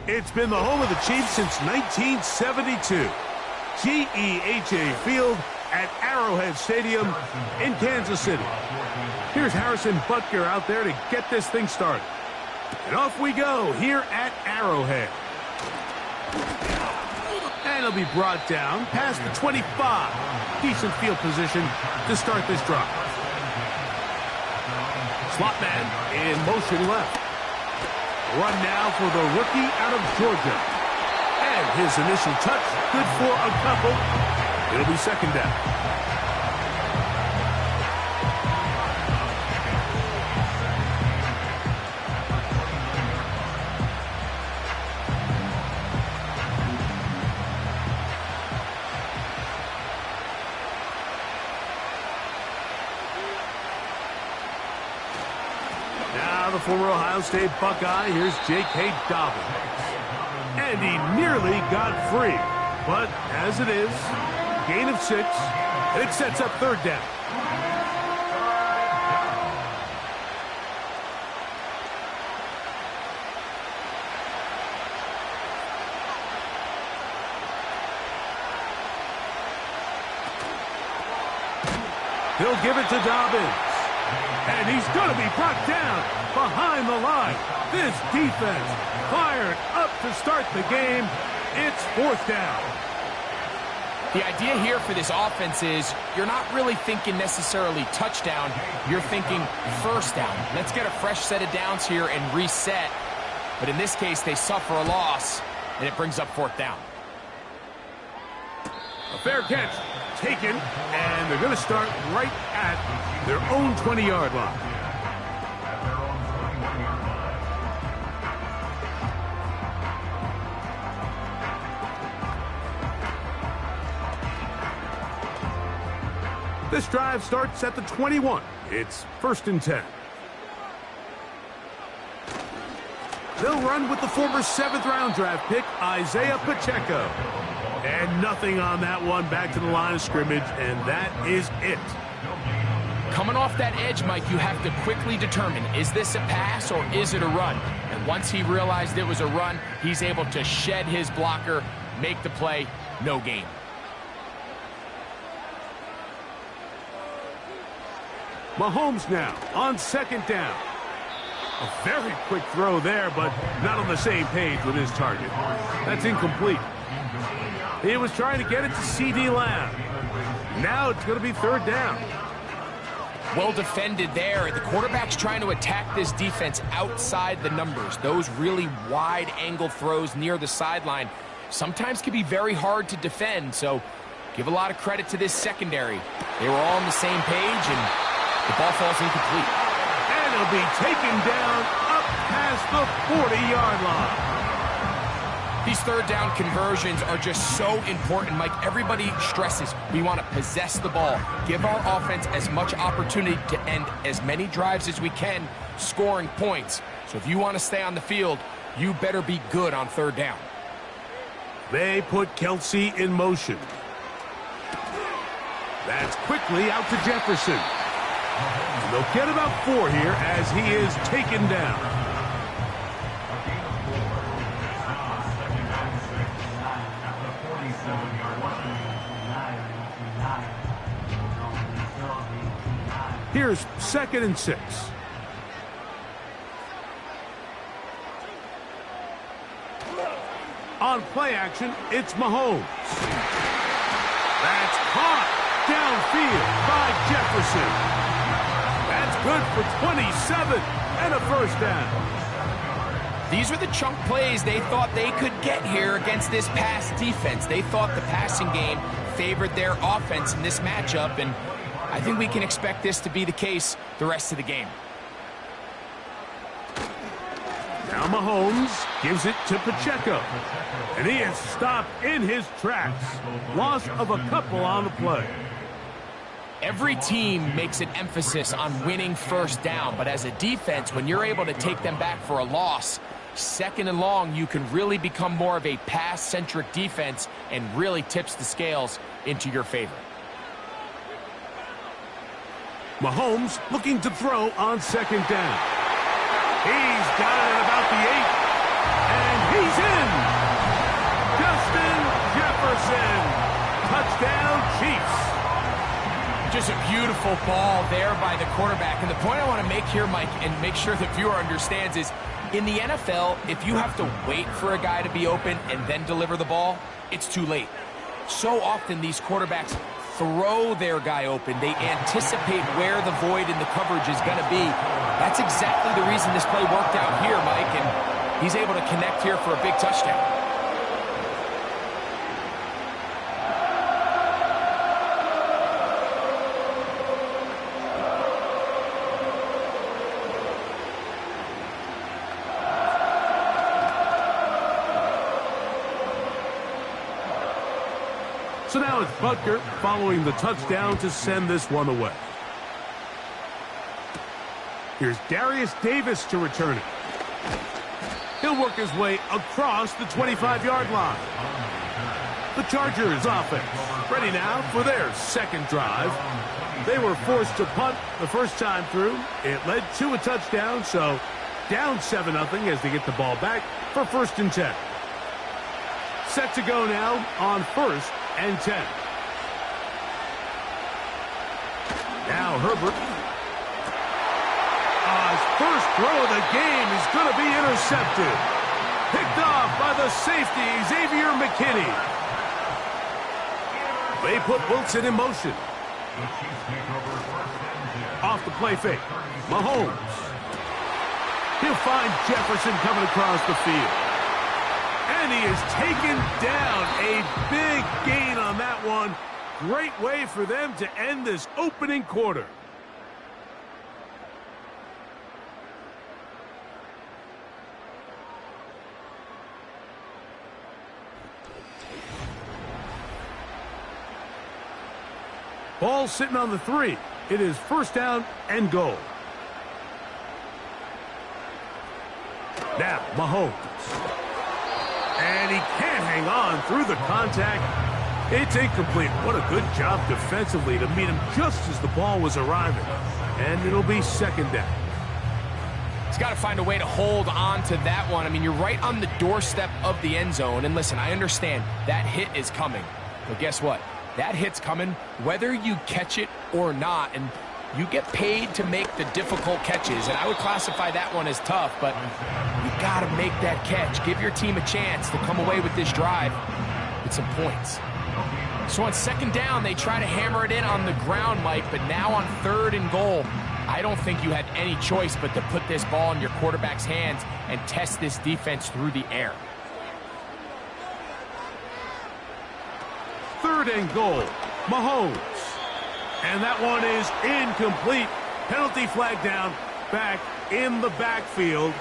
It's been the home of the Chiefs since 1972. GEHA Field at Arrowhead Stadium in Kansas City. Here's Harrison Butker out there to get this thing started. And off we go here at Arrowhead. And it'll be brought down past the 25. Decent field position to start this drive. Slot man in motion left. Run now for the rookie out of Georgia. And his initial touch, good for a couple. It'll be second down. Now the former Ohio State Buckeye, here's J.K. Dobbins. And he nearly got free. But as it is, gain of 6, and it sets up third down. He'll give it to Dobbins. And he's going to be brought down behind the line. This defense fired up to start the game. It's fourth down. The idea here for this offense is you're not really thinking necessarily touchdown. You're thinking first down. Let's get a fresh set of downs here and reset. But in this case, they suffer a loss, and it brings up fourth down. A fair catch taken, and they're going to start right at their own 20-yard line. This drive starts at the 21. It's 1st and 10. They'll run with the former 7th-round draft pick, Isaiah Pacheco. And nothing on that one, back to the line of scrimmage, and that is it. Coming off that edge, Mike, you have to quickly determine, is this a pass or is it a run? And once he realized it was a run, he's able to shed his blocker, make the play, no gain. Mahomes now on 2nd down. A very quick throw there, but not on the same page with his target. That's incomplete. He was trying to get it to C.D. Lamb. Now it's going to be 3rd down. Well defended there. The quarterback's trying to attack this defense outside the numbers. Those really wide angle throws near the sideline sometimes can be very hard to defend, so give a lot of credit to this secondary. They were all on the same page, and the ball falls incomplete. And it'll be taken down up past the 40-yard line. These 3rd down conversions are just so important, Mike. Everybody stresses we want to possess the ball, give our offense as much opportunity to end as many drives as we can, scoring points. So if you want to stay on the field, you better be good on 3rd down. They put Kelsey in motion. That's quickly out to Jefferson. And they'll get about 4 here as he is taken down. Here's 2nd and 6. On play action, it's Mahomes. That's caught downfield by Jefferson. That's good for 27 and a 1st down. These are the chunk plays they thought they could get here against this pass defense. They thought the passing game favored their offense in this matchup, and I think we can expect this to be the case the rest of the game. Now Mahomes gives it to Pacheco. And he is stopped in his tracks. Loss of a couple on the play. Every team makes an emphasis on winning 1st down, but as a defense, when you're able to take them back for a loss, 2nd and long, you can really become more of a pass-centric defense and really tips the scales into your favor. Mahomes looking to throw on 2nd down. He's got it at about the 8. And he's in. was a beautiful ball there by the quarterback. And the point I want to make here, Mike, and make sure the viewer understands is, in the NFL, if you have to wait for a guy to be open and then deliver the ball, it's too late. So often these quarterbacks throw their guy open. They anticipate where the void in the coverage is going to be. That's exactly the reason this play worked out here, Mike, and he's able to connect here for a big touchdown. So now it's Butker following the touchdown to send this one away. Here's Darius Davis to return it. He'll work his way across the 25-yard line. The Chargers offense ready now for their second drive. They were forced to punt the first time through. It led to a touchdown, so down 7-0 as they get the ball back for 1st and 10. Set to go now on 1st and 10. Now Herbert. His first throw of the game is going to be intercepted. Picked off by the safety, Xavier McKinney. They put Wilson in motion. Off the play fake. Mahomes. He'll find Jefferson coming across the field. And he is taken down. A big gain on that one. Great way for them to end this opening quarter. Ball sitting on the 3. It is 1st down and goal. Now Mahomes. And he can't hang on through the contact. It's incomplete. What a good job defensively to meet him just as the ball was arriving. And it'll be 2nd down. He's got to find a way to hold on to that one. I mean, you're right on the doorstep of the end zone. And listen, I understand that hit is coming. But guess what? That hit's coming whether you catch it or not. And you get paid to make the difficult catches. And I would classify that one as tough, but you got to make that catch. Give your team a chance to come away with this drive with some points. So on 2nd down, they try to hammer it in on the ground, Mike, but now on 3rd and goal, I don't think you had any choice but to put this ball in your quarterback's hands and test this defense through the air. 3rd and goal. Mahomes. And that one is incomplete. Penalty flag down, back in the backfield,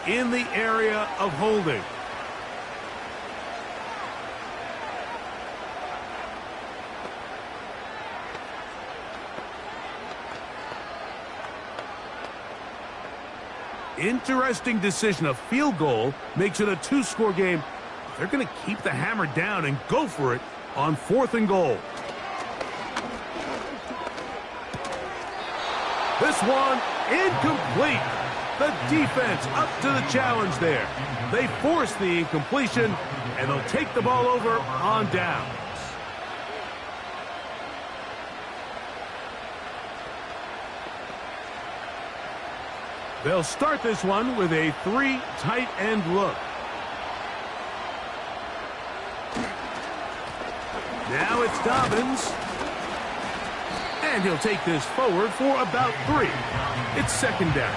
in the area of holding. Interesting decision. A field goal makes it a 2-score game. They're going to keep the hammer down and go for it on 4th and goal. This one incomplete. The defense up to the challenge there. They force the incompletion, and they'll take the ball over on downs. They'll start this one with a 3 tight end look. Now it's Dobbins. And he'll take this forward for about 3. It's 2nd down.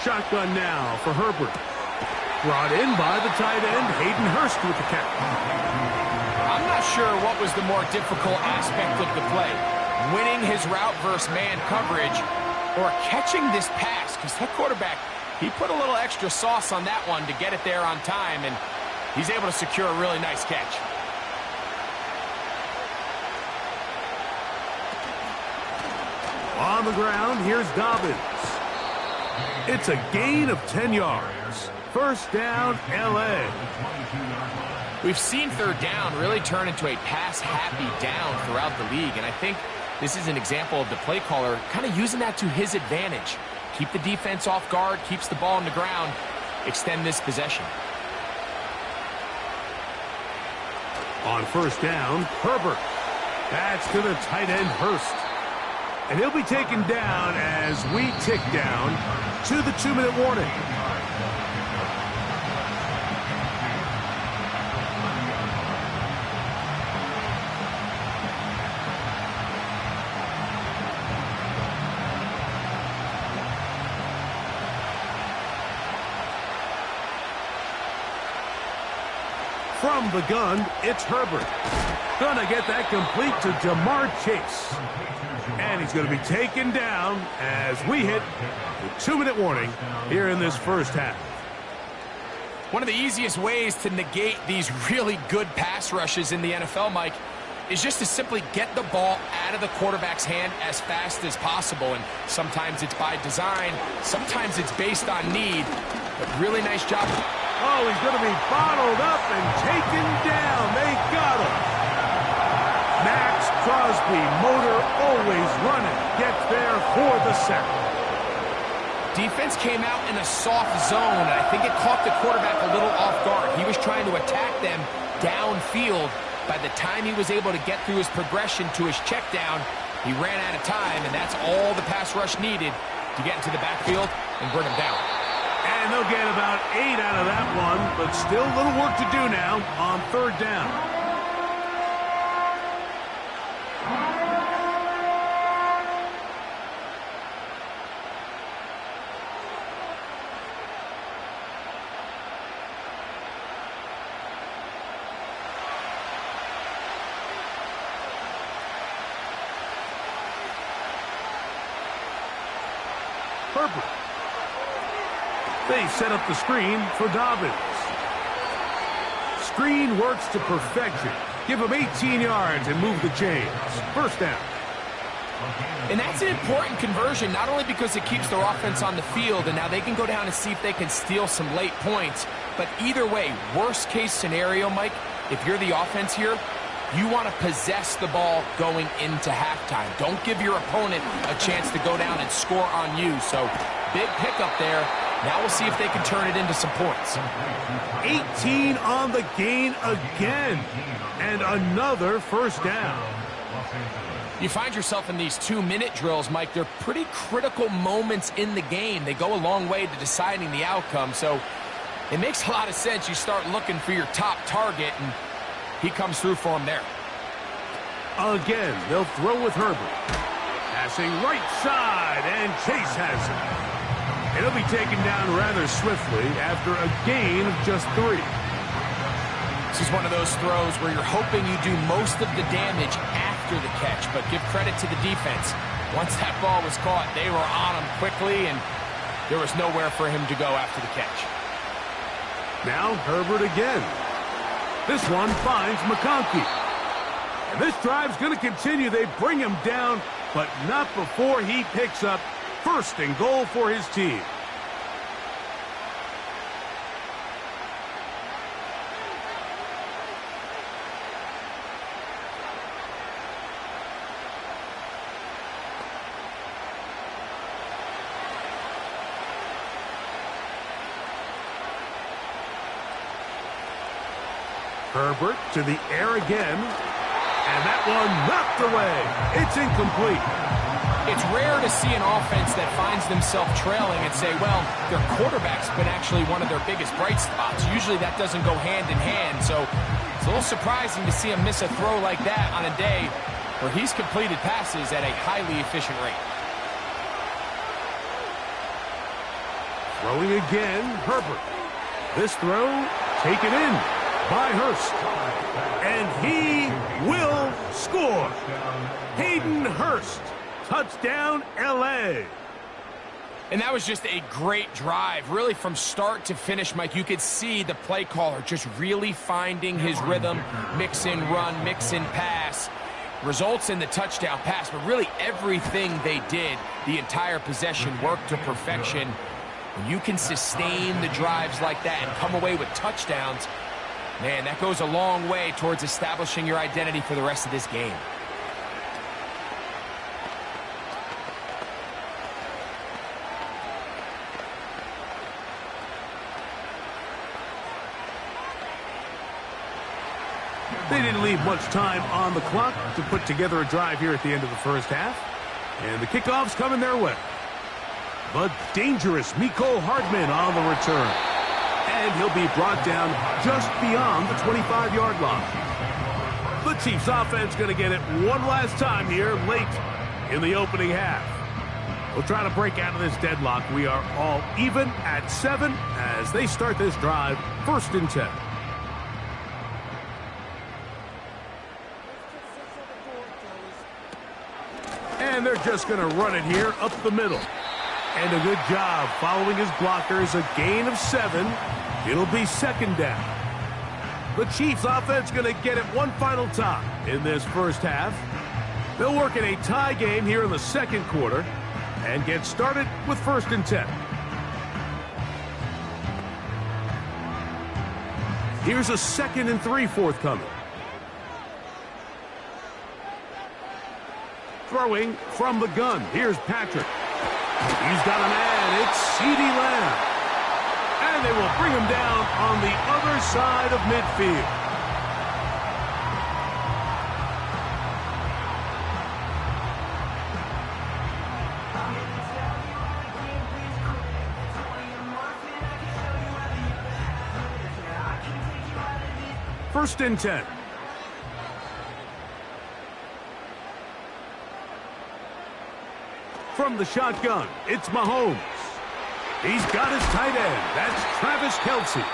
Shotgun now for Herbert. Brought in by the tight end, Hayden Hurst with the catch. I'm not sure what was the more difficult aspect of the play. Winning his route versus man coverage or catching this pass. Because that quarterback, he put a little extra sauce on that one to get it there on time. And he's able to secure a really nice catch. On the ground, here's Dobbins. It's a gain of 10 yards. 1st down, L.A. We've seen third down really turn into a pass-happy down throughout the league, and I think this is an example of the play caller kind of using that to his advantage. Keep the defense off guard, keeps the ball on the ground, extend this possession. On first down, Herbert. That's to the tight end, Hurst. And he'll be taken down as we tick down to the 2-minute warning. From the gun, it's Herbert. Gonna get that complete to Jamar Chase. And he's going to be taken down as we hit the 2-minute warning here in this first half. One of the easiest ways to negate these really good pass rushes in the NFL, Mike, is just to simply get the ball out of the quarterback's hand as fast as possible. And sometimes it's by design, sometimes it's based on need. But really nice job. Oh, he's going to be bottled up and taken down. They got him. Max Crosby, motor always running, gets there for the sack. Defense came out in a soft zone, and I think it caught the quarterback a little off guard. He was trying to attack them downfield. By the time he was able to get through his progression to his check down, he ran out of time, and that's all the pass rush needed to get into the backfield and bring him down. And they'll get about 8 out of that one, but still a little work to do now on third down. Herbert. They set up the screen for Dobbins. Screen works to perfection. Give him 18 yards and move the chains. First down. And that's an important conversion, not only because it keeps their offense on the field, and now they can go down and see if they can steal some late points. But either way, worst case scenario, Mike, if you're the offense here, you want to possess the ball going into halftime. Don't give your opponent a chance to go down and score on you. So big pickup there. Now we'll see if they can turn it into some points. 18 on the gain again. And another first down. You find yourself in these 2-minute drills, Mike. They're pretty critical moments in the game. They go a long way to deciding the outcome. So it makes a lot of sense. You start looking for your top target, and he comes through for him there. Again, they'll throw with Herbert. Passing right side, and Chase has it. It'll be taken down rather swiftly after a gain of just 3. This is one of those throws where you're hoping you do most of the damage after the catch, but give credit to the defense. Once that ball was caught, they were on him quickly, and there was nowhere for him to go after the catch. Now Herbert again. This one finds McConkey. And this drive's going to continue. They bring him down, but not before he picks up first and goal for his team. Herbert to the air again, and that one knocked away. It's incomplete. It's rare to see an offense that finds themselves trailing and say, well, their quarterback's been actually one of their biggest bright spots. Usually that doesn't go hand in hand, so it's a little surprising to see him miss a throw like that on a day where he's completed passes at a highly efficient rate. Throwing again, Herbert. This throw taken in by Hurst. And he will score. Hayden Hurst. Touchdown, L.A. And that was just a great drive. Really from start to finish, Mike, you could see the play caller just really finding his rhythm. Mix in run, mix in pass. Results in the touchdown pass, but really everything they did, the entire possession worked to perfection. When you can sustain the drives like that and come away with touchdowns, Man, that goes a long way towards establishing your identity for the rest of this game. They didn't leave much time on the clock to put together a drive here at the end of the first half. And the kickoff's coming their way. The dangerous Mecole Hardman on the return. And he'll be brought down just beyond the 25-yard line. The Chiefs offense going to get it one last time here late in the opening half. We'll try to break out of this deadlock. We are all even at 7 as they start this drive, 1st and 10. And they're just going to run it here up the middle. And a good job following his blockers, a gain of 7. It'll be 2nd down. The Chiefs offense going to get it one final time in this first half. They'll work in a tie game here in the 2nd quarter and get started with 1st and 10. Here's a 2nd and 3 forthcoming. Throwing from the gun. Here's Patrick. He's got a man. It's CeeDee Lamb. And they will bring him down on the other side of midfield. First and 10. From the shotgun, it's Mahomes. He's got his tight end. That's Travis Kelce.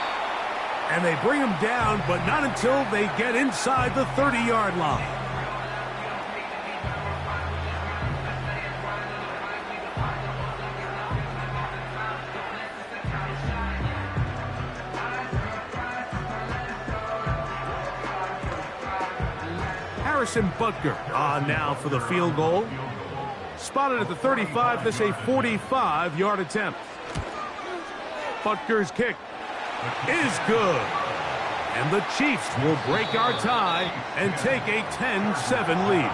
And they bring him down, but not until they get inside the 30-yard line. Harrison Butker on now for the field goal. Spotted at the 35, this a 45-yard attempt. Butker's kick is good. And the Chiefs will break our tie and take a 10-7 lead.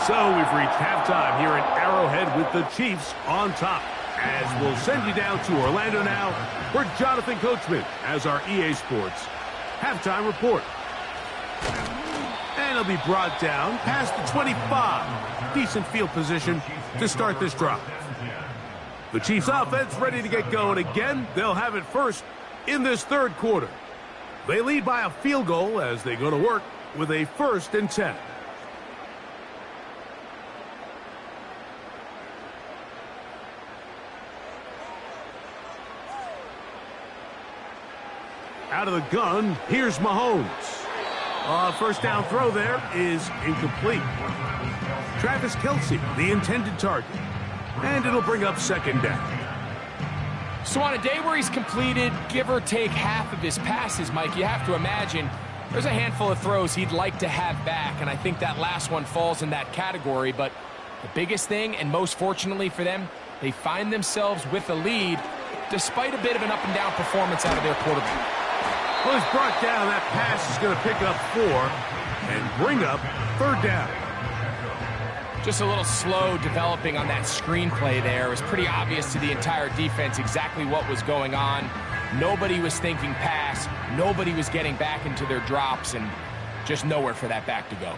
So we've reached halftime here at Arrowhead with the Chiefs on top. As we'll send you down to Orlando now for Jonathan Coachman as our EA Sports halftime report. And he'll be brought down past the 25. Decent field position to start this drive. The Chiefs offense ready to get going again. They'll have it first in this 3rd quarter. They lead by a field goal as they go to work with a 1st and 10. Out of the gun, here's Mahomes. First down throw there is incomplete. Travis Kelce, the intended target. And it'll bring up 2nd down. So on a day where he's completed, give or take half of his passes, Mike, you have to imagine there's a handful of throws he'd like to have back, and I think that last one falls in that category. But the biggest thing, and most fortunately for them, they find themselves with a lead despite a bit of an up-and-down performance out of their quarterback. Well, he's brought down. That pass is going to pick up 4 and bring up 3rd down. Just a little slow developing on that screenplay there. It was pretty obvious to the entire defense exactly what was going on. Nobody was thinking pass. Nobody was getting back into their drops, and just nowhere for that back to go.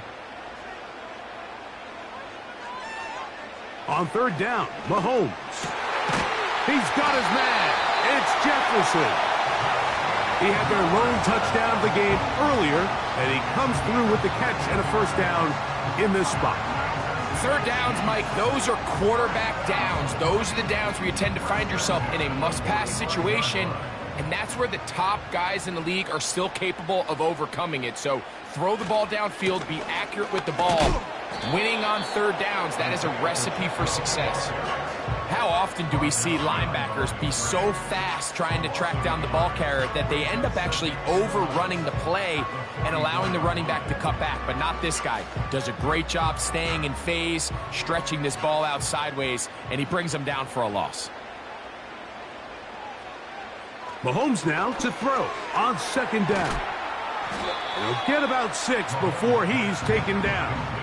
On 3rd down, Mahomes. He's got his man. It's Jefferson. He had their lone touchdown of the game earlier, and he comes through with the catch and a 1st down in this spot. 3rd downs, Mike, those are quarterback downs. Those are the downs where you tend to find yourself in a must-pass situation, and that's where the top guys in the league are still capable of overcoming it. So throw the ball downfield, be accurate with the ball. Winning on 3rd downs, that is a recipe for success. How often do we see linebackers be so fast trying to track down the ball carrier that they end up actually overrunning the play and allowing the running back to cut back? But not this guy. Does a great job staying in phase, stretching this ball out sideways, and he brings them down for a loss. Mahomes now to throw on second down. He'll get about 6 before he's taken down.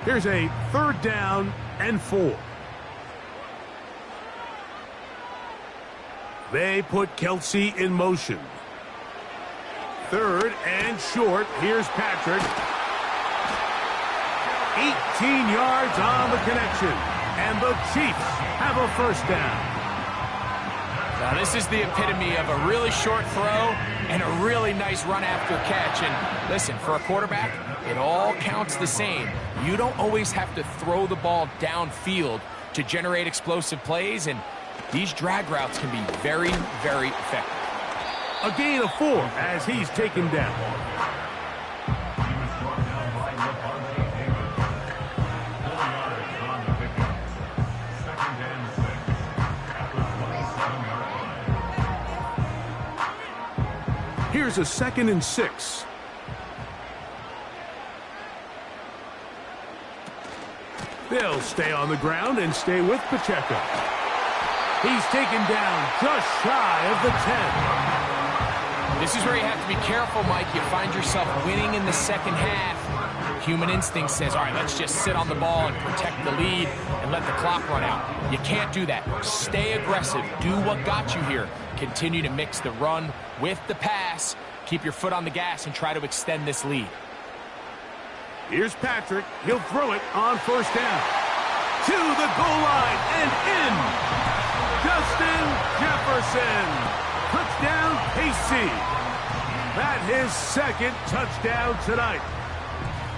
Here's a 3rd down and 4. They put Kelce in motion. 3rd and short. Here's Patrick. 18 yards on the connection. And the Chiefs have a 1st down. Now, this is the epitome of a really short throw and a really nice run after catch. And listen, for a quarterback, it all counts the same. You don't always have to throw the ball downfield to generate explosive plays, and these drag routes can be very, very effective. A gain of 4 as he's taken down. Here's a 2nd and 6. They'll stay on the ground and stay with Pacheco. He's taken down just shy of the 10. This is where you have to be careful, Mike. You find yourself winning in the second half. Human instinct says, all right, let's just sit on the ball and protect the lead and let the clock run out. You can't do that. Stay aggressive. Do what got you here. Continue to mix the run with the pass. Keep your foot on the gas and try to extend this lead. Here's Patrick. He'll throw it on 1st down. To the goal line and in. Justin Jefferson. Touchdown, KC. That's his 2nd touchdown tonight.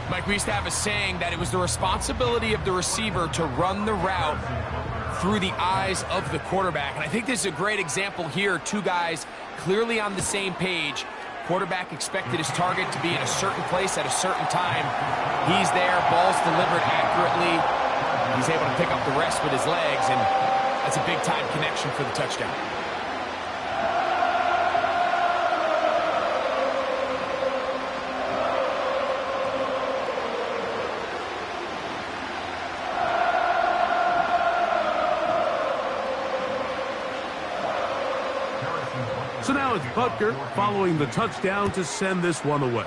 Mike, we used to have a saying that it was the responsibility of the receiver to run the route through the eyes of the quarterback. And I think this is a great example here. 2 guys clearly on the same page. Quarterback expected his target to be in a certain place at a certain time. He's there, ball's delivered accurately. He's able to pick up the rest with his legs, and that's a big-time connection for the touchdown. So now it's Butker following the touchdown to send this one away.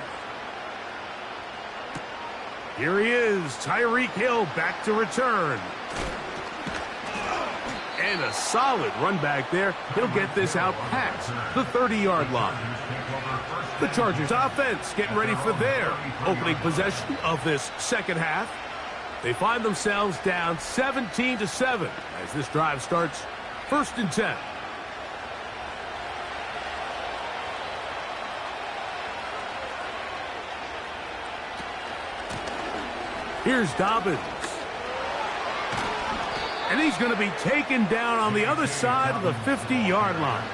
Here he is, Tyreek Hill back to return. And a solid run back there. He'll get this out past the 30-yard line. The Chargers offense getting ready for their opening possession of this second half. They find themselves down 17-7 as this drive starts 1st and 10. Here's Dobbins. And he's going to be taken down on the other side of the 50-yard line.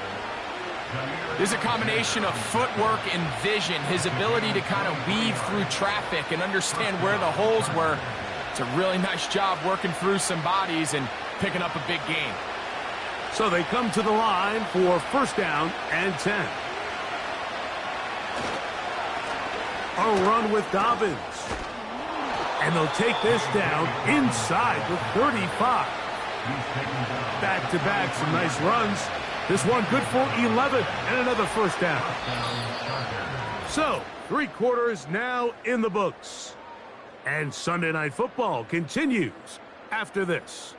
There's a combination of footwork and vision, his ability to kind of weave through traffic and understand where the holes were. It's a really nice job working through some bodies and picking up a big gain. So they come to the line for 1st down and 10. A run with Dobbins. And they'll take this down inside the 35. Back-to-back, some nice runs. This one good for 11 and another 1st down. So, 3 quarters now in the books. And Sunday Night Football continues after this.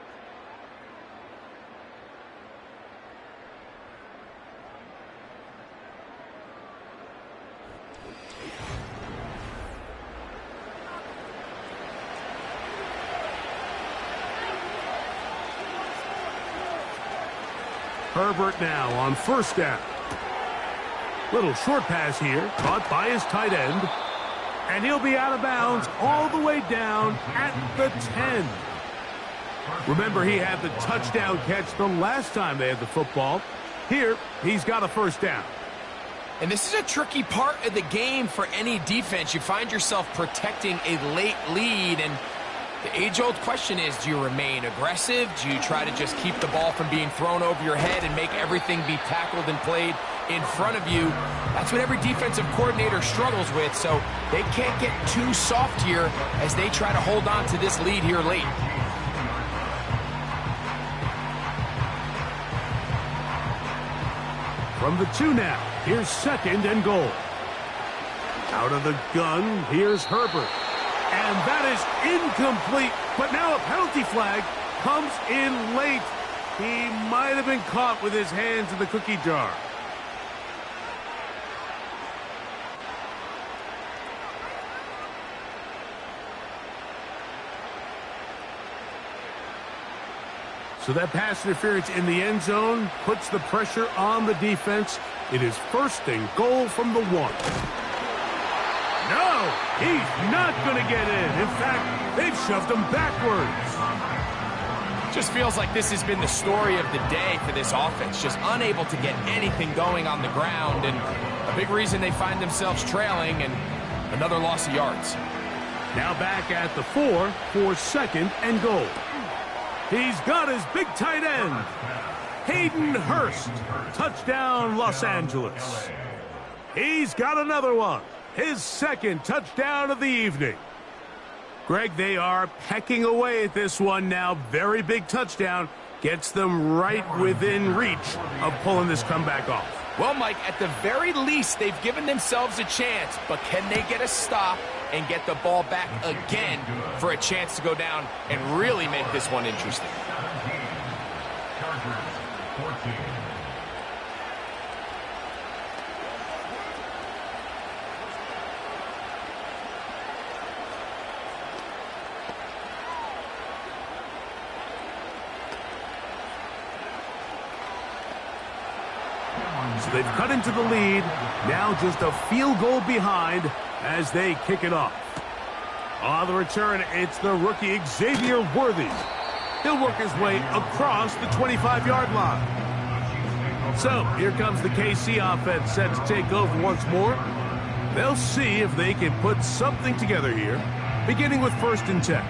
Herbert now on 1st down. Little short pass here, caught by his tight end. And he'll be out of bounds all the way down at the 10. Remember, he had the touchdown catch the last time they had the football. Here, he's got a 1st down. And this is a tricky part of the game for any defense. You find yourself protecting a late lead, and the age-old question is, do you remain aggressive? Do you try to just keep the ball from being thrown over your head and make everything be tackled and played in front of you? That's what every defensive coordinator struggles with, so they can't get too soft here as they try to hold on to this lead here late. From the 2 now, here's 2nd and goal. Out of the gun, here's Herbert. And that is incomplete, but now a penalty flag comes in late. He might have been caught with his hands in the cookie jar. So that pass interference in the end zone puts the pressure on the defense. It is 1st and goal from the 1. No, he's not going to get in. In fact, they've shoved him backwards. Just feels like this has been the story of the day for this offense. Just unable to get anything going on the ground, and a big reason they find themselves trailing, and another loss of yards. Now back at the 4 for 2nd and goal. He's got his big tight end, Hayden Hurst. Touchdown, Los Angeles. He's got another one. His 2nd touchdown of the evening. Greg, they are pecking away at this one now. Very big touchdown. Gets them right within reach of pulling this comeback off. Well, Mike, at the very least, they've given themselves a chance, but can they get a stop and get the ball back again for a chance to go down and really make this one interesting? So they've cut into the lead. Now just a field goal behind as they kick it off. On the return, it's the rookie Xavier Worthy. He'll work his way across the 25-yard line. So here comes the KC offense set to take over once more. They'll see if they can put something together here, beginning with 1st and 10.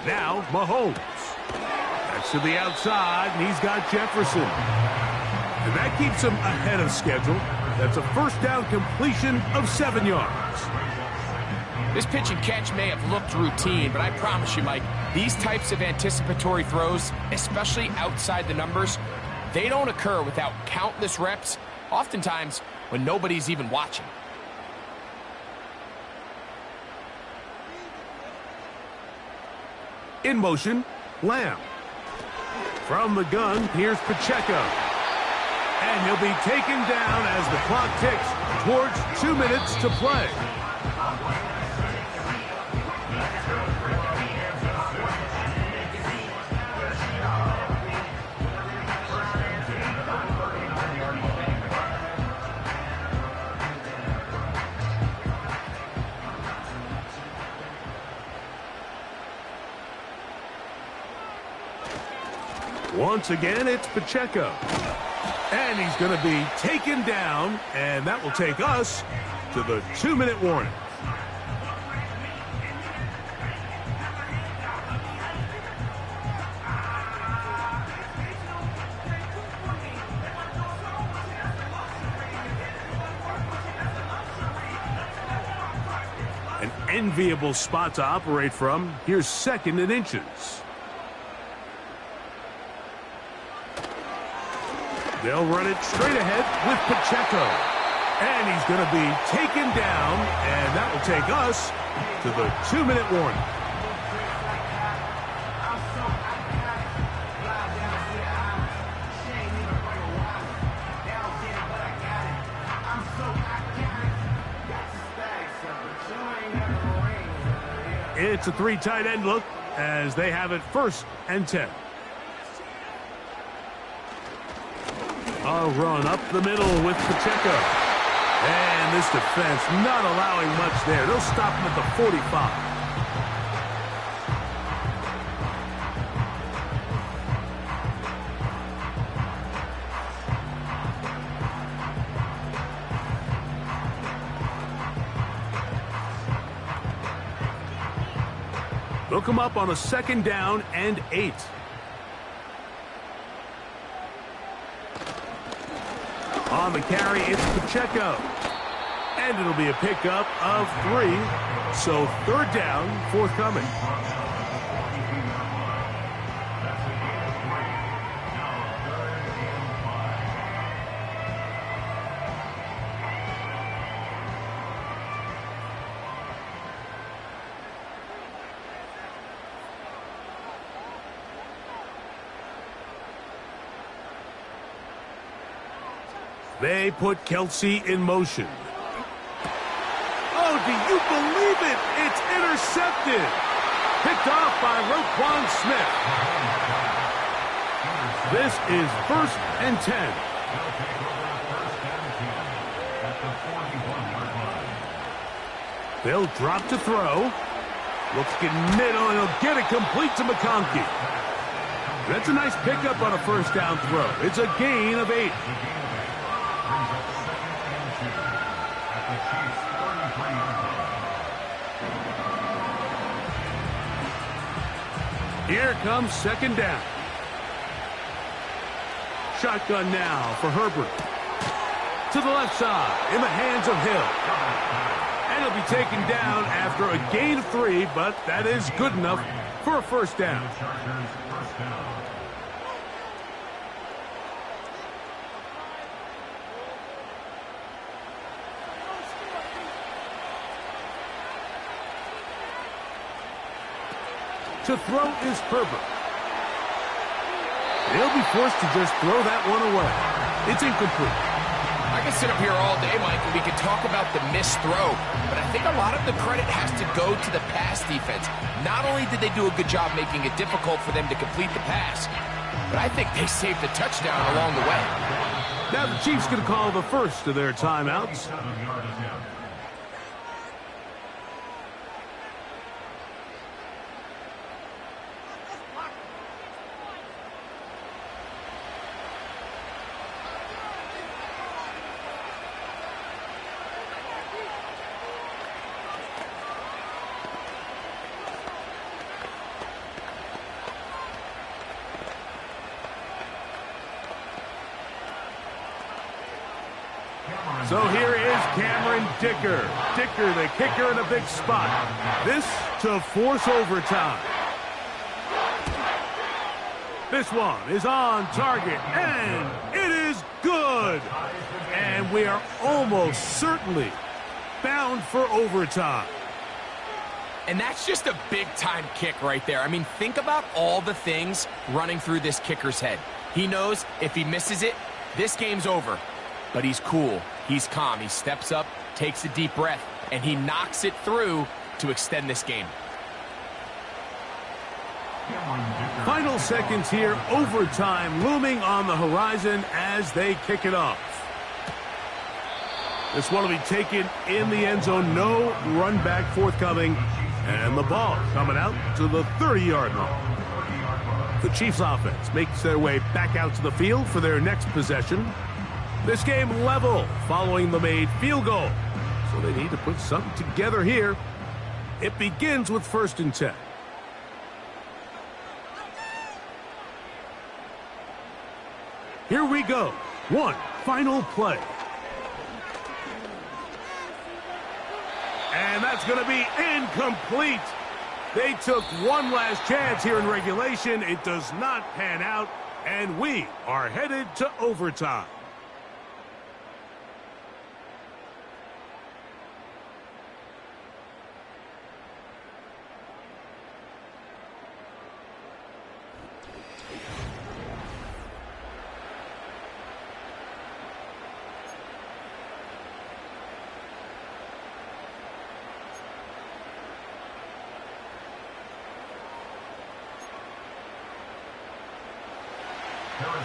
Now, Mahomes. That's to the outside, and he's got Jefferson. And that keeps him ahead of schedule. That's a 1st down completion of 7 yards. This pitch and catch may have looked routine, but I promise you, Mike, these types of anticipatory throws, especially outside the numbers, they don't occur without countless reps, oftentimes when nobody's even watching. In motion, Lamb. From the gun, here's Pacheco. And he'll be taken down as the clock ticks towards 2 minutes to play. Once again, it's Pacheco. And he's going to be taken down, and that will take us to the 2-minute warning. An enviable spot to operate from. Here's 2nd and inches. They'll run it straight ahead with Pacheco. And he's going to be taken down, and that will take us to the 2-minute warning. It's a 3 tight end look as they have it 1st and 10. A run up the middle with Pacheco. And this defense not allowing much there. They'll stop him at the 45. They'll come up on a 2nd down and 8. On the carry, it's Pacheco. And it'll be a pickup of 3. So 3rd down, forthcoming. They put Kelsey in motion. Oh, do you believe it? It's intercepted. Picked off by Roquan Smith. This is 1st and 10. They'll drop to throw. Looking middle, and he'll get it complete to McConkey. That's a nice pickup on a 1st down throw. It's a gain of 8. Here comes 2nd down. Shotgun now for Herbert. To the left side, in the hands of Hill. And he'll be taken down after a gain of 3, but that is good enough for a 1st down. To throw is Herbert. They'll be forced to just throw that one away. It's incomplete. I can sit up here all day, Mike, and we can talk about the missed throw, but I think a lot of the credit has to go to the pass defense. Not only did they do a good job making it difficult for them to complete the pass, but I think they saved a touchdown along the way. Now the Chiefs going to call the first of their timeouts. So here is Cameron Dicker. Dicker, the kicker, in a big spot. This to force overtime. This one is on target, and it is good. And we are almost certainly bound for overtime. And that's just a big-time kick right there. I mean, think about all the things running through this kicker's head. He knows if he misses it, this game's over. But he's cool. He's calm. He steps up, takes a deep breath, and he knocks it through to extend this game. Final seconds here. Overtime looming on the horizon as they kick it off. This one will be taken in the end zone. No run back forthcoming. And the ball coming out to the 30-yard line. The Chiefs offense makes their way back out to the field for their next possession. This game level following the made field goal. So they need to put something together here. It begins with 1st and 10. Here we go. One final play. And that's going to be incomplete. They took one last chance here in regulation. It does not pan out, and we are headed to overtime.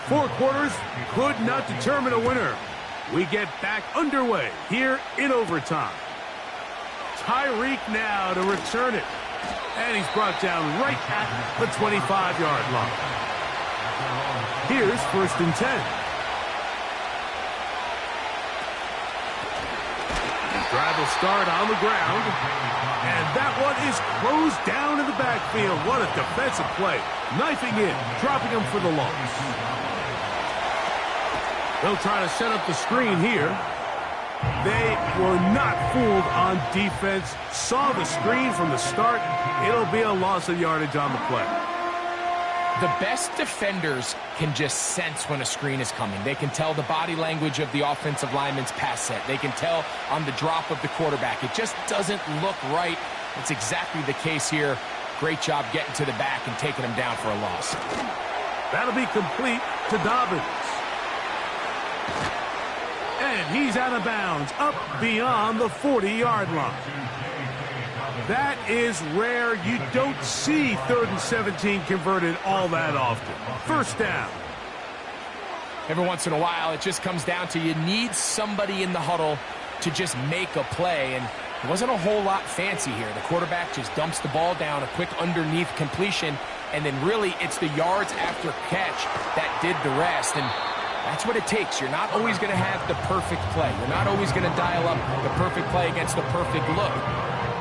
Four quarters could not determine a winner. We get back underway here in overtime. Tyreek now to return it. And he's brought down right at the 25-yard line. Here's 1st and 10. Drive will start on the ground. And that one is closed down in the backfield. What a defensive play. Knifing in, dropping him for the loss. They'll try to set up the screen here. They were not fooled on defense. Saw the screen from the start. It'll be a loss of yardage on the play. The best defenders can just sense when a screen is coming. They can tell the body language of the offensive lineman's pass set. They can tell on the drop of the quarterback. It just doesn't look right. It's exactly the case here. Great job getting to the back and taking him down for a loss. That'll be complete to Dobbins. And he's out of bounds, up beyond the 40-yard line. That is rare. You don't see 3rd and 17 converted all that often. First down. Every once in a while, it just comes down to you need somebody in the huddle to just make a play, and it wasn't a whole lot fancy here. The quarterback just dumps the ball down, a quick underneath completion, and then really it's the yards after catch that did the rest, and that's what it takes. You're not always going to have the perfect play. You're not always going to dial up the perfect play against the perfect look.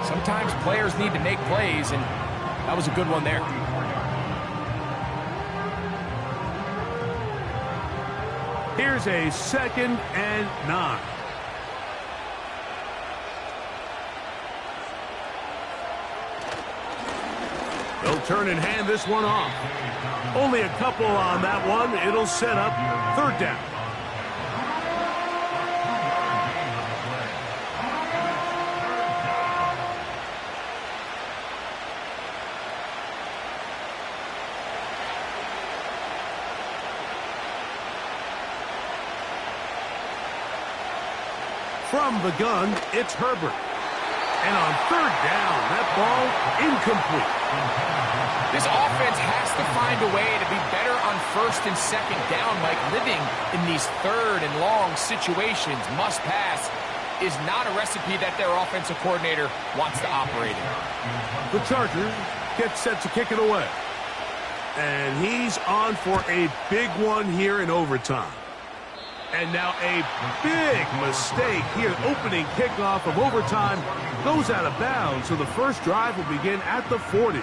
Sometimes players need to make plays, and that was a good one there. Here's a 2nd and 9. They'll turn and hand this one off. Only a couple on that one. It'll set up 3rd down. From the gun, it's Herbert. And on 3rd down, that ball incomplete. This offense has to find a way to be better on 1st and 2nd down, Mike. Living in these 3rd and long situations, must pass, is not a recipe that their offensive coordinator wants to operate in. The Chargers get set to kick it away. And he's on for a big one here in overtime. And now a big mistake here. Opening kickoff of overtime goes out of bounds. So the first drive will begin at the 40.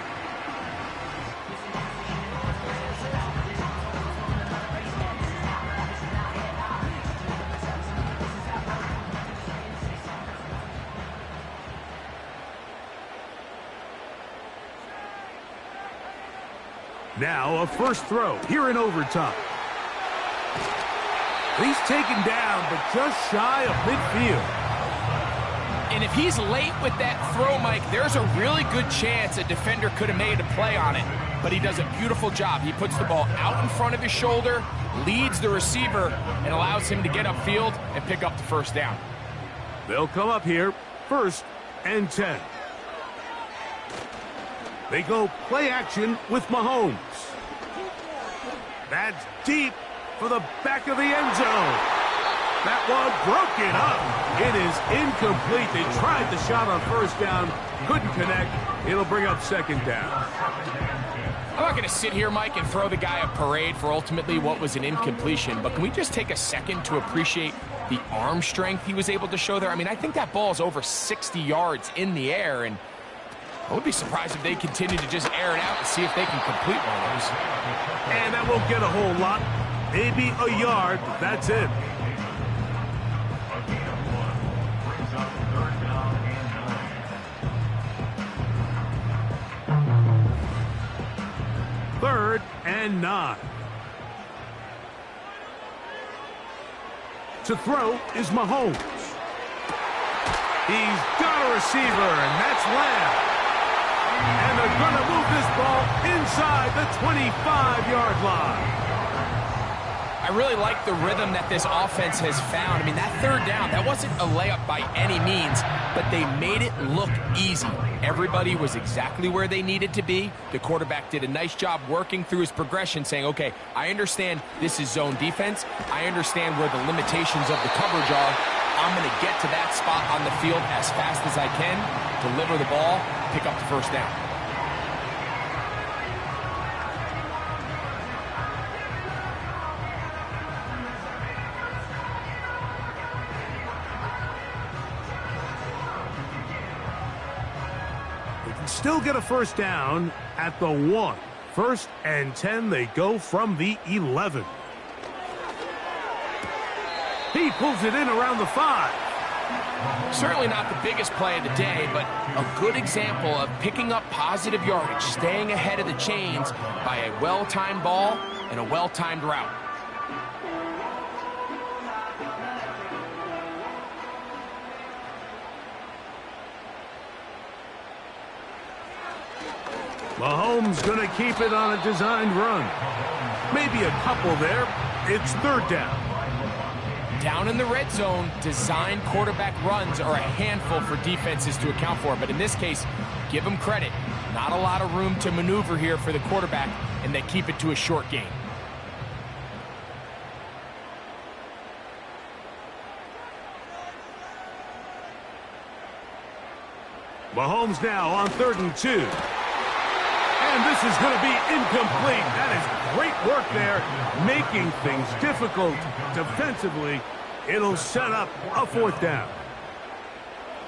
Now a first throw here in overtime. He's taken down, but just shy of midfield. And if he's late with that throw, Mike, there's a really good chance a defender could have made a play on it. But he does a beautiful job. He puts the ball out in front of his shoulder, leads the receiver, and allows him to get upfield and pick up the first down. They'll come up here, 1st and 10. They go play action with Mahomes. That's deep for the back of the end zone. That one broken up. It is incomplete. They tried the shot on 1st down, couldn't connect. It'll bring up 2nd down. I'm not going to sit here, Mike, and throw the guy a parade for ultimately what was an incompletion, but can we just take a second to appreciate the arm strength he was able to show there? I mean, I think that ball is over 60 yards in the air, and I would be surprised if they continue to just air it out and see if they can complete one of those. And that won't get a whole lot. Maybe a yard, but that's it. Third and 9. To throw is Mahomes. He's got a receiver, and that's Lamb. And they're going to move this ball inside the 25-yard line. I really like the rhythm that this offense has found. I mean, that 3rd down, that wasn't a layup by any means, but they made it look easy. Everybody was exactly where they needed to be. The quarterback did a nice job working through his progression, saying, okay, I understand this is zone defense. I understand where the limitations of the coverage are. I'm going to get to that spot on the field as fast as I can, deliver the ball, pick up the first down. still get a first down at the 1. 1st and 10, they go from the 11. He pulls it in around the 5. Certainly not the biggest play of the day, but a good example of picking up positive yardage, staying ahead of the chains by a well-timed ball and a well-timed route. Mahomes going to keep it on a designed run. Maybe a couple there. It's 3rd down. Down in the red zone, designed quarterback runs are a handful for defenses to account for. But in this case, give them credit. Not a lot of room to maneuver here for the quarterback, and they keep it to a short gain. Mahomes now on 3rd and 2. And this is going to be incomplete. That is great work there, making things difficult defensively. It'll set up a 4th down.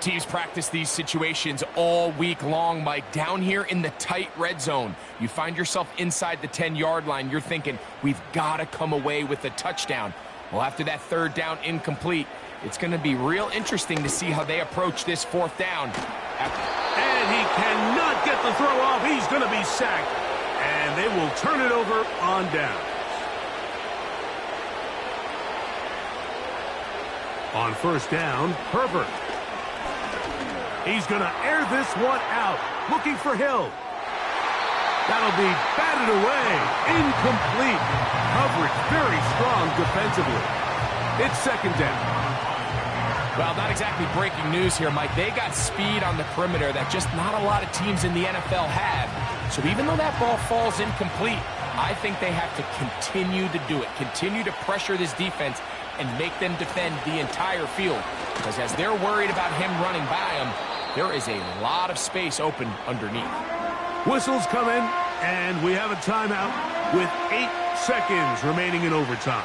Teams practice these situations all week long, Mike. Down here in the tight red zone, you find yourself inside the 10-yard line. You're thinking, we've got to come away with a touchdown. Well, after that 3rd down incomplete, it's going to be real interesting to see how they approach this 4th down. And he cannot get the throw off. He's going to be sacked. And they will turn it over on down. On 1st down, Herbert. He's going to air this one out. Looking for Hill. That'll be batted away. Incomplete. Coverage very strong defensively. It's 2nd down. Well, not exactly breaking news here, Mike. They got speed on the perimeter that just not a lot of teams in the NFL have. So even though that ball falls incomplete, I think they have to continue to do it. Continue to pressure this defense and make them defend the entire field. Because as they're worried about him running by them, there is a lot of space open underneath. Whistles come in, and we have a timeout with 8 seconds remaining in overtime.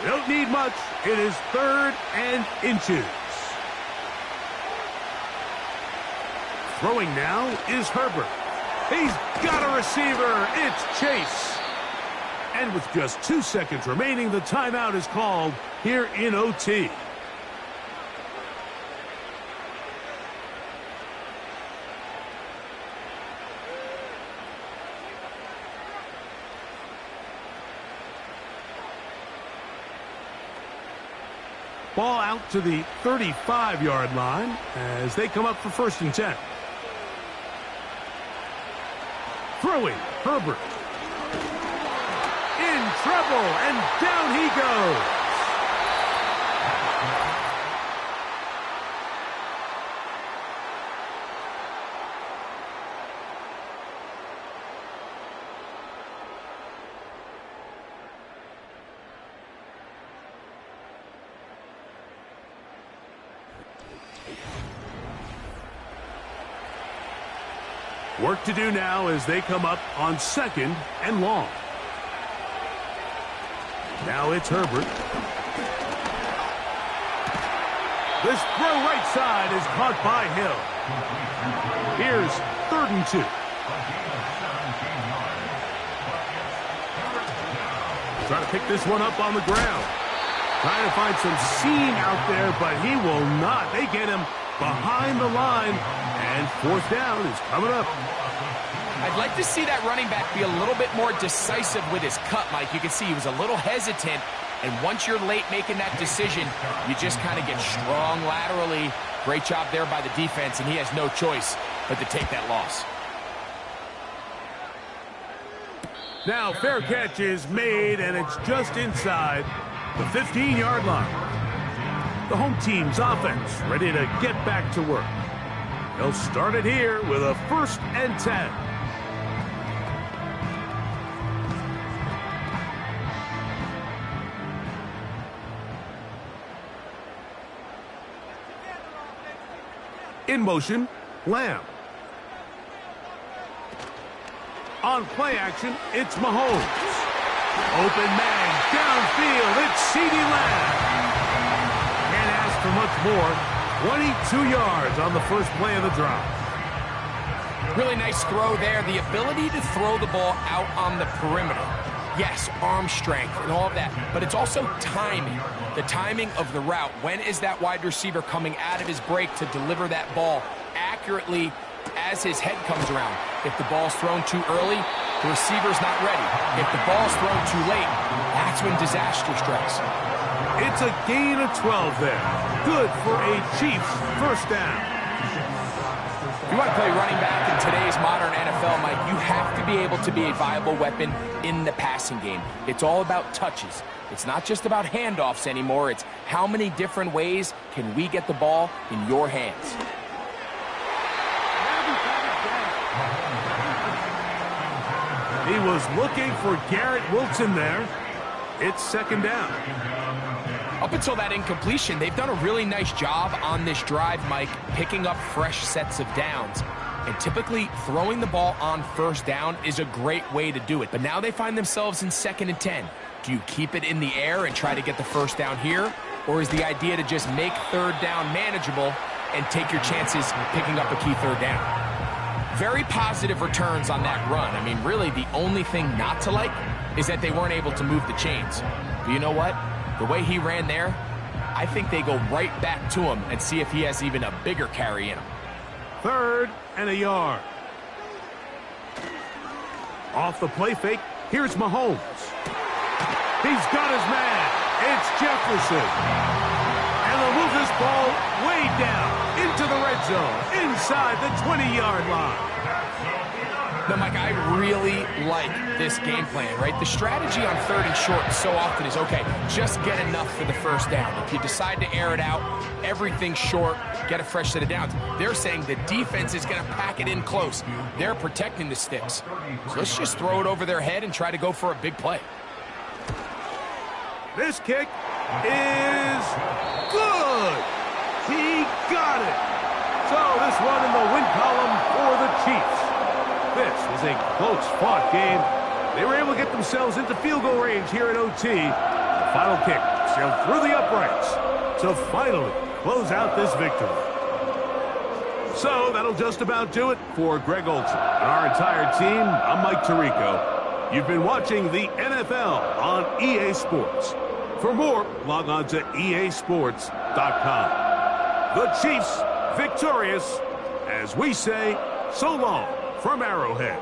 We don't need much. It is 3rd and inches. Throwing now is Herbert. He's got a receiver. It's Chase. And with just 2 seconds remaining, the timeout is called here in OT. Ball out to the 35-yard line as they come up for 1st and 10. Throwing, Herbert. In trouble, and down he goes. Work to do now as they come up on 2nd and long. Now it's Herbert. This throw right side is caught by Hill. Here's 3rd and 2. Trying to pick this one up on the ground. Trying to find some seam out there, but he will not. They get him behind the line, and 4th down is coming up. I'd like to see that running back be a little bit more decisive with his cut, Mike. You can see he was a little hesitant, and once you're late making that decision, you just kind of get strong laterally. Great job there by the defense, and he has no choice but to take that loss. Now, fair catch is made, and it's just inside the 15-yard line. The home team's offense ready to get back to work. They'll start it here with a 1st and 10. In motion, Lamb. On play action, it's Mahomes. Open man, downfield, it's CeeDee Lamb. Can't ask for much more. 22 yards on the first play of the drive. Really nice throw there. The ability to throw the ball out on the perimeter. Yes, arm strength and all of that, but it's also timing. The timing of the route. When is that wide receiver coming out of his break to deliver that ball accurately as his head comes around? If the ball's thrown too early, the receiver's not ready. If the ball's thrown too late, that's when disaster strikes. It's a gain of 12 there. Good for a Chiefs first down. If you want to play running back in today's modern NFL, Mike, you have to be able to be a viable weapon in the passing game. It's all about touches. It's not just about handoffs anymore. It's how many different ways can we get the ball in your hands. He was looking for Garrett Wilson there. It's second down. Up until that incompletion, they've done a really nice job on this drive, Mike, picking up fresh sets of downs. And typically, throwing the ball on first down is a great way to do it. But now they find themselves in 2nd and 10. Do you keep it in the air and try to get the first down here? Or is the idea to just make third down manageable and take your chances picking up a key third down? Very positive returns on that run. I mean, really, the only thing not to like is that they weren't able to move the chains. But you know what? The way he ran there, I think they go right back to him and see if he has even a bigger carry in him. 3rd and a yard. Off the play fake, here's Mahomes. He's got his man. It's Jefferson. And they'll move this ball way down into the red zone, inside the 20-yard line. Now, Mike, I really like this game plan, right? The strategy on 3rd and short so often is, okay, just get enough for the first down. If you decide to air it out, everything short, get a fresh set of downs. They're saying the defense is going to pack it in close. They're protecting the sticks. So let's just throw it over their head and try to go for a big play. This kick is good. He got it. So this one in the win column for the Chiefs. This was a close-fought game. They were able to get themselves into field goal range here at OT. The final kick sailed through the uprights to finally close out this victory. So that'll just about do it for Greg Olsen and our entire team. I'm Mike Tirico. You've been watching the NFL on EA Sports. For more, log on to easports.com. The Chiefs victorious, as we say, so long from Arrowhead.